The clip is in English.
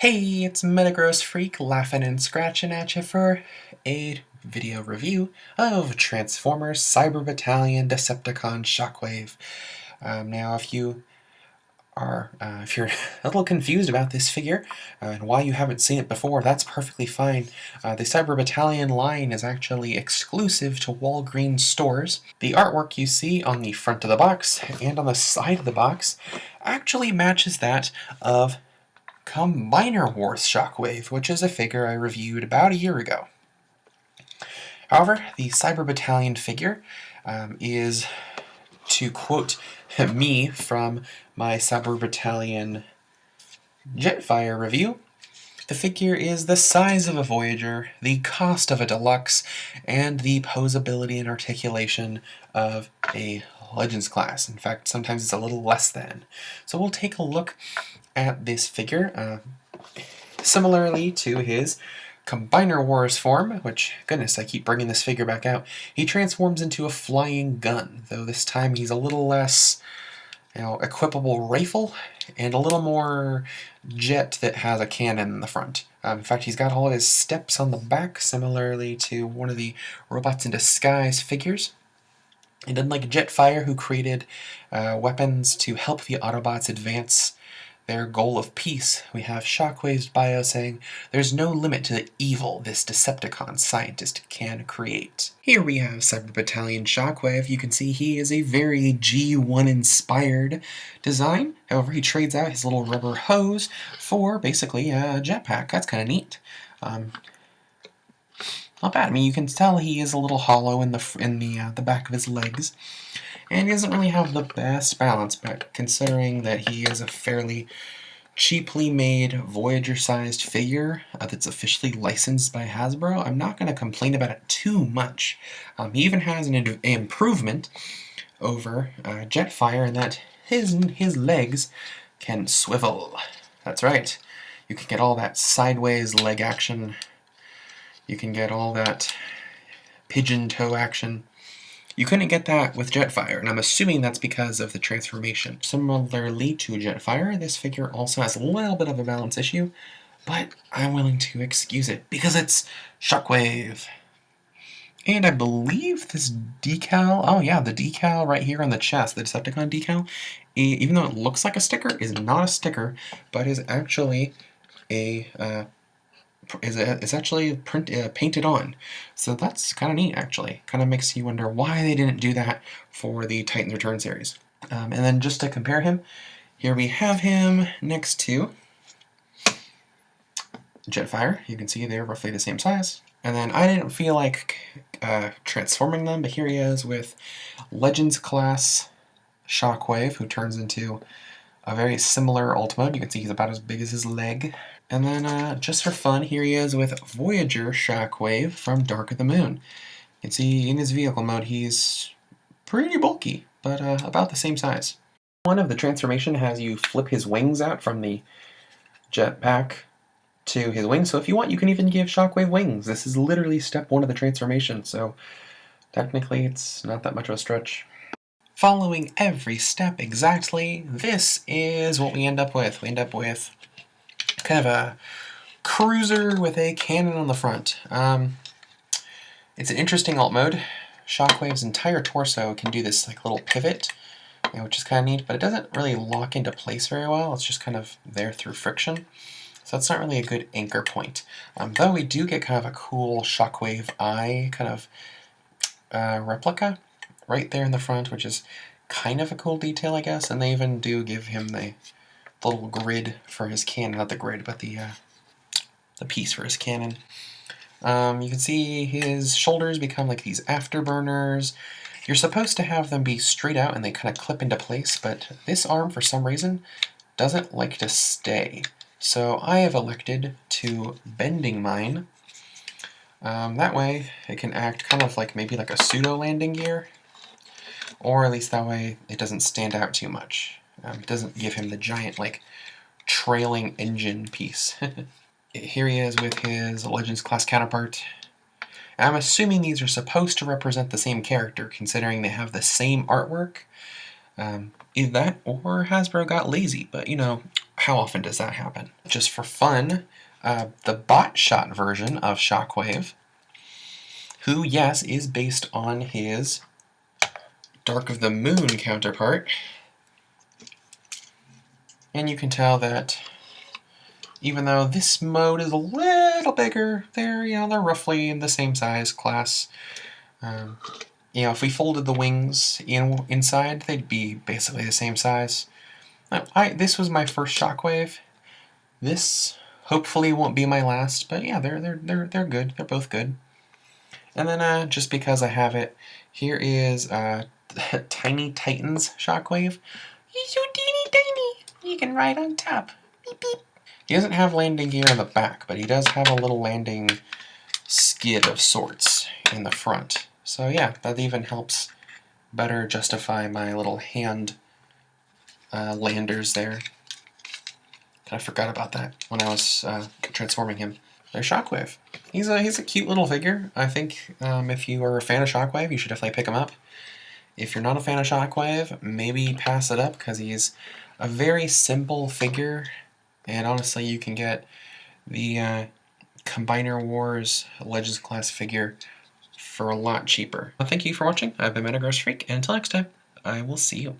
Hey, it's Metagross Freak laughing and scratching at you for a video review of Transformers Cyber Battalion Decepticon Shockwave. Now, if you're a little confused about this figure and why you haven't seen it before, that's perfectly fine. The Cyber Battalion line is actually exclusive to Walgreens stores. The artwork you see on the front of the box and on the side of the box actually matches that of Combiner Wars Shockwave, which is a figure I reviewed about a year ago. However, the Cyber Battalion figure is, to quote me from my Cyber Battalion Jetfire review, the figure is the size of a Voyager, the cost of a deluxe, and the posability and articulation of a Legends class. In fact, sometimes it's a little less than. So we'll take a look at this figure, similarly to his Combiner Wars form, which, goodness, I keep bringing this figure back out. He transforms into a flying gun, though this time he's a little less, equipable rifle, and a little more jet that has a cannon in the front. In fact, he's got all of his steps on the back, similarly to one of the Robots in Disguise figures. And unlike Jetfire, who created weapons to help the Autobots advance their goal of peace, we have Shockwave's bio saying, "There's no limit to the evil this Decepticon scientist can create." Here we have Cyber Battalion Shockwave. You can see he is a very G1-inspired design. However, he trades out his little rubber hose for basically a jetpack. That's kind of neat. Not bad. I mean, you can tell he is a little hollow in the back of his legs. And he doesn't really have the best balance, but considering that he is a fairly cheaply made Voyager-sized figure that's officially licensed by Hasbro, I'm not going to complain about it too much. He even has an improvement over Jetfire in that his legs can swivel. That's right. You can get all that sideways leg action. You can get all that pigeon toe action. You couldn't get that with Jetfire, and I'm assuming that's because of the transformation. Similarly to Jetfire, this figure also has a little bit of a balance issue, but I'm willing to excuse it because it's Shockwave. And I believe this decal, oh yeah, the decal right here on the chest, the Decepticon decal, even though it looks like a sticker, is not a sticker, but is actually painted on. So that's kind of neat, actually. Kind of makes you wonder why they didn't do that for the Titans Return series. And then just to compare him, here we have him next to Jetfire. You can see they're roughly the same size. And then I didn't feel like transforming them, but here he is with Legends class Shockwave, who turns into a very similar Ultimate. You can see he's about as big as his leg. And then, just for fun, here he is with Voyager Shockwave from Dark of the Moon. You can see in his vehicle mode he's pretty bulky, but about the same size. One of the transformation has you flip his wings out from the jetpack to his wings, so if you want, you can even give Shockwave wings. This is literally step one of the transformation, so technically it's not that much of a stretch. Following every step exactly, this is what we end up with. We end up with kind of a cruiser with a cannon on the front. It's an interesting alt mode. Shockwave's entire torso can do this like little pivot, which is kind of neat, but it doesn't really lock into place very well. It's just kind of there through friction. So that's not really a good anchor point. Though we do get kind of a cool Shockwave eye kind of replica right there in the front, which is kind of a cool detail, I guess. And they even do give him the little grid for his cannon, not the grid, but the piece for his cannon. You can see his shoulders become like these afterburners. You're supposed to have them be straight out and they kind of clip into place, but this arm, for some reason, doesn't like to stay. So I have elected to bending mine. That way it can act kind of like maybe like a pseudo landing gear, or at least that way it doesn't stand out too much. It doesn't give him the giant like trailing engine piece. Here he is with his Legends class counterpart. I'm assuming these are supposed to represent the same character, considering they have the same artwork. Either that or Hasbro got lazy, but how often does that happen? Just for fun, the bot shot version of Shockwave, who, yes, is based on his Dark of the Moon counterpart. And you can tell that even though this mode is a little bigger, they're roughly in the same size class. If we folded the wings inside, they'd be basically the same size. This was my first Shockwave. This hopefully won't be my last, but yeah, they're good. They're both good. And then just because I have it, here is Tiny Titans Shockwave. He's so teeny tiny. You can ride on top. Beep beep. He doesn't have landing gear on the back, but he does have a little landing skid of sorts in the front. So yeah, that even helps better justify my little hand landers there. I forgot about that when I was transforming him. There's Shockwave. He's a cute little figure. I think if you are a fan of Shockwave, you should definitely pick him up. If you're not a fan of Shockwave, maybe pass it up because he's a very simple figure. And honestly, you can get the Combiner Wars Legends class figure for a lot cheaper. Thank you for watching. I've been Metagross Freak, and until next time, I will see you.